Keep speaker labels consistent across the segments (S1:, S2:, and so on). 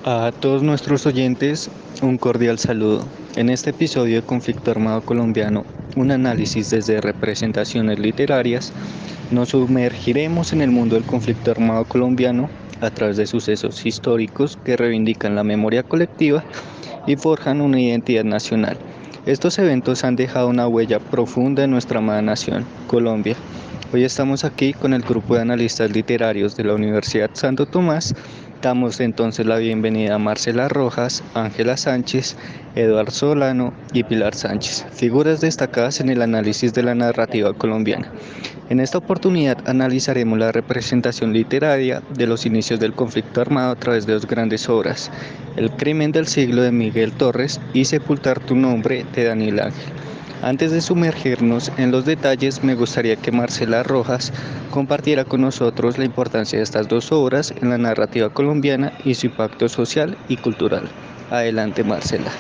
S1: A todos nuestros oyentes, un cordial saludo. En este episodio de Conflicto Armado Colombiano, un análisis desde representaciones literarias, nos sumergiremos en el mundo del conflicto armado colombiano a través de sucesos históricos que reivindican la memoria colectiva y forjan una identidad nacional. Estos eventos han dejado una huella profunda en nuestra amada nación, Colombia. Hoy estamos aquí con el grupo de analistas literarios de la Universidad Santo Tomás. Damos entonces la bienvenida a Marcela Rojas, Ángela Sánchez, Eduardo Solano y Pilar Sánchez, figuras destacadas en el análisis de la narrativa colombiana. En esta oportunidad analizaremos la representación literaria de los inicios del conflicto armado a través de dos grandes obras, El crimen del siglo de Miguel Torres y Sepultar tu nombre de Daniel Ángel. Antes de sumergirnos en los detalles, me gustaría que Marcela Rojas compartiera con nosotros la importancia de estas dos obras en la narrativa colombiana y su impacto social y cultural. Adelante, Marcela.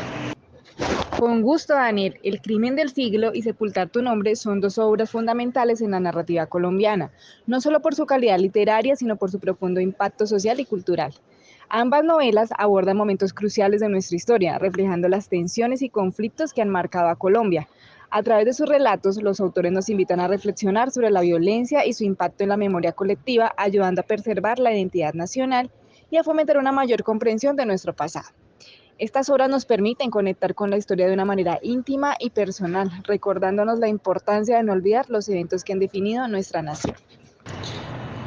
S2: Con gusto, Daniel. El crimen del siglo y Sepultar tu nombre son dos obras fundamentales en la narrativa colombiana, no solo por su calidad literaria, sino por su profundo impacto social y cultural. Ambas novelas abordan momentos cruciales de nuestra historia, reflejando las tensiones y conflictos que han marcado a Colombia. A través de sus relatos, los autores nos invitan a reflexionar sobre la violencia y su impacto en la memoria colectiva, ayudando a preservar la identidad nacional y a fomentar una mayor comprensión de nuestro pasado. Estas obras nos permiten conectar con la historia de una manera íntima y personal, recordándonos la importancia de no olvidar los eventos que han definido nuestra nación.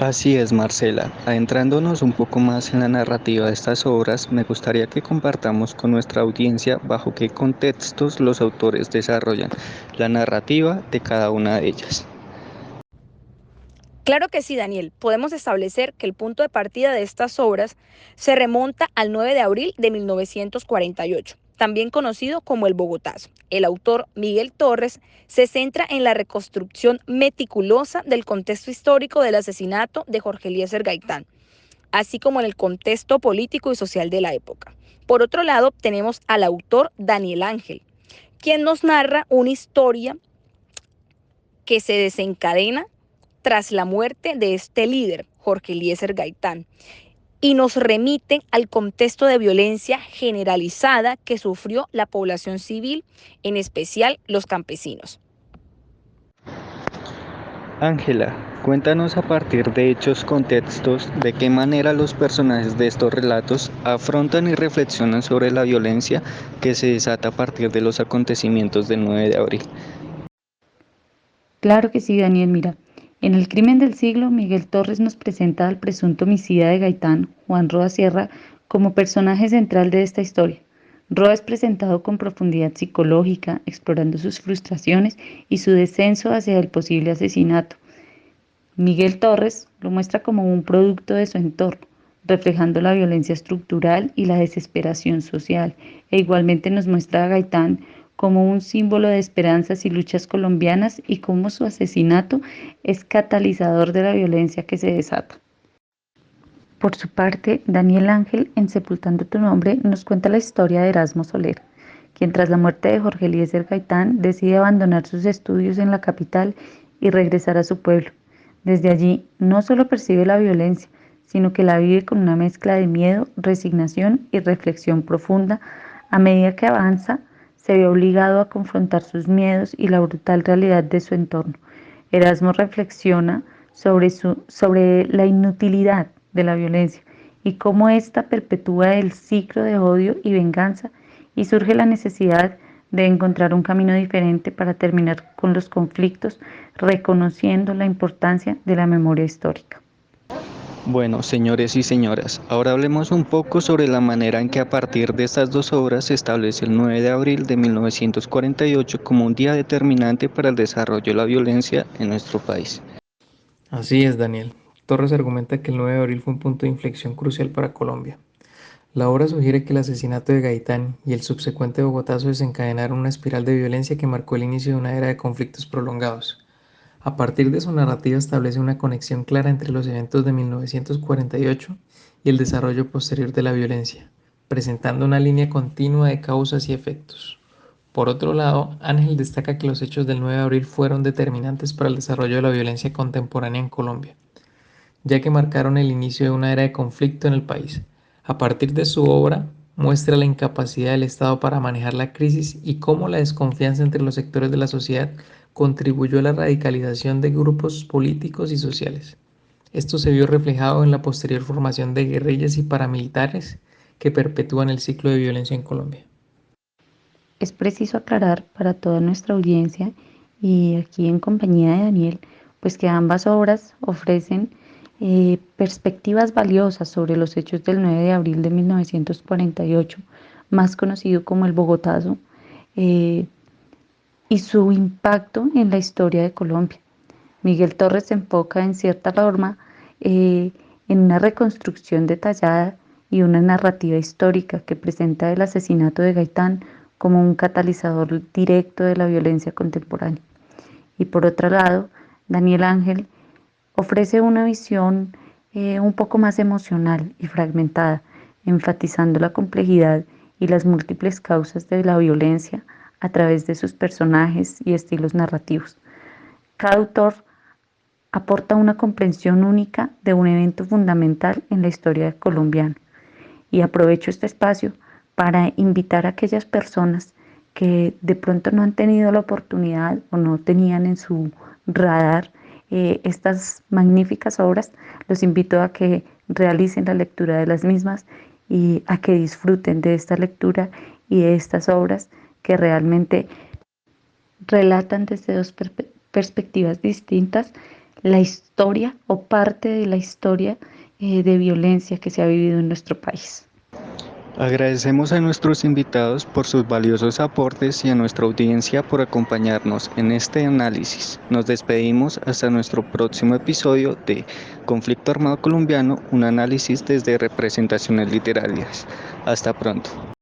S1: Así es, Marcela. Adentrándonos un poco más en la narrativa de estas obras, me gustaría que compartamos con nuestra audiencia bajo qué contextos los autores desarrollan la narrativa de cada una de ellas.
S3: Claro que sí, Daniel. Podemos establecer que el punto de partida de estas obras se remonta al 9 de abril de 1948, también conocido como el Bogotazo. El autor Miguel Torres se centra en la reconstrucción meticulosa del contexto histórico del asesinato de Jorge Eliezer Gaitán, así como en el contexto político y social de la época. Por otro lado, tenemos al autor Daniel Ángel, quien nos narra una historia que se desencadena tras la muerte de este líder, Jorge Eliezer Gaitán, y nos remite al contexto de violencia generalizada que sufrió la población civil, en especial los campesinos.
S1: Ángela, cuéntanos a partir de hechos contextos de qué manera los personajes de estos relatos afrontan y reflexionan sobre la violencia que se desata a partir de los acontecimientos del 9 de abril.
S4: Claro que sí, Daniel, mira. En El crimen del siglo, Miguel Torres nos presenta al presunto homicida de Gaitán, Juan Roa Sierra, como personaje central de esta historia. Roa es presentado con profundidad psicológica, explorando sus frustraciones y su descenso hacia el posible asesinato. Miguel Torres lo muestra como un producto de su entorno, reflejando la violencia estructural y la desesperación social, e igualmente nos muestra a Gaitán como un símbolo de esperanzas y luchas colombianas y cómo su asesinato es catalizador de la violencia que se desata. Por su parte, Daniel Ángel, en Sepultando tu nombre, nos cuenta la historia de Erasmo Soler, quien tras la muerte de Jorge Eliezer Gaitán decide abandonar sus estudios en la capital y regresar a su pueblo. Desde allí, no solo percibe la violencia, sino que la vive con una mezcla de miedo, resignación y reflexión profunda. A medida que avanza, se ve obligado a confrontar sus miedos y la brutal realidad de su entorno. Erasmo reflexiona sobre la inutilidad de la violencia y cómo ésta perpetúa el ciclo de odio y venganza, y surge la necesidad de encontrar un camino diferente para terminar con los conflictos, reconociendo la importancia de la memoria histórica.
S1: Bueno, señores y señoras, ahora hablemos un poco sobre la manera en que a partir de estas dos obras se establece el 9 de abril de 1948 como un día determinante para el desarrollo de la violencia en nuestro país.
S5: Así es, Daniel. Torres argumenta que el 9 de abril fue un punto de inflexión crucial para Colombia. La obra sugiere que el asesinato de Gaitán y el subsecuente Bogotazo desencadenaron una espiral de violencia que marcó el inicio de una era de conflictos prolongados. A partir de su narrativa establece una conexión clara entre los eventos de 1948 y el desarrollo posterior de la violencia, presentando una línea continua de causas y efectos. Por otro lado, Ángel destaca que los hechos del 9 de abril fueron determinantes para el desarrollo de la violencia contemporánea en Colombia, ya que marcaron el inicio de una era de conflicto en el país. A partir de su obra, muestra la incapacidad del Estado para manejar la crisis y cómo la desconfianza entre los sectores de la sociedad contribuyó a la radicalización de grupos políticos y sociales. Esto se vio reflejado en la posterior formación de guerrillas y paramilitares que perpetúan el ciclo de violencia en Colombia.
S4: Es preciso aclarar para toda nuestra audiencia y aquí en compañía de Daniel, pues que ambas obras ofrecen perspectivas valiosas sobre los hechos del 9 de abril de 1948, más conocido como el Bogotazo, eh, y su impacto en la historia de Colombia. Miguel Torres se enfoca en cierta forma eh, en una reconstrucción detallada y una narrativa histórica que presenta el asesinato de Gaitán como un catalizador directo de la violencia contemporánea. Y por otro lado, Daniel Ángel ofrece una visión un poco más emocional y fragmentada, enfatizando la complejidad y las múltiples causas de la violencia a través de sus personajes y estilos narrativos. Cada autor aporta una comprensión única de un evento fundamental en la historia colombiana. Y aprovecho este espacio para invitar a aquellas personas que de pronto no han tenido la oportunidad o no tenían en su radar estas magníficas obras, los invito a que realicen la lectura de las mismas y a que disfruten de esta lectura y de estas obras que realmente relatan desde dos perspectivas distintas la historia o parte de la historia de violencia que se ha vivido en nuestro país.
S1: Agradecemos a nuestros invitados por sus valiosos aportes y a nuestra audiencia por acompañarnos en este análisis. Nos despedimos hasta nuestro próximo episodio de Conflicto Armado Colombiano, un análisis desde representaciones literarias. Hasta pronto.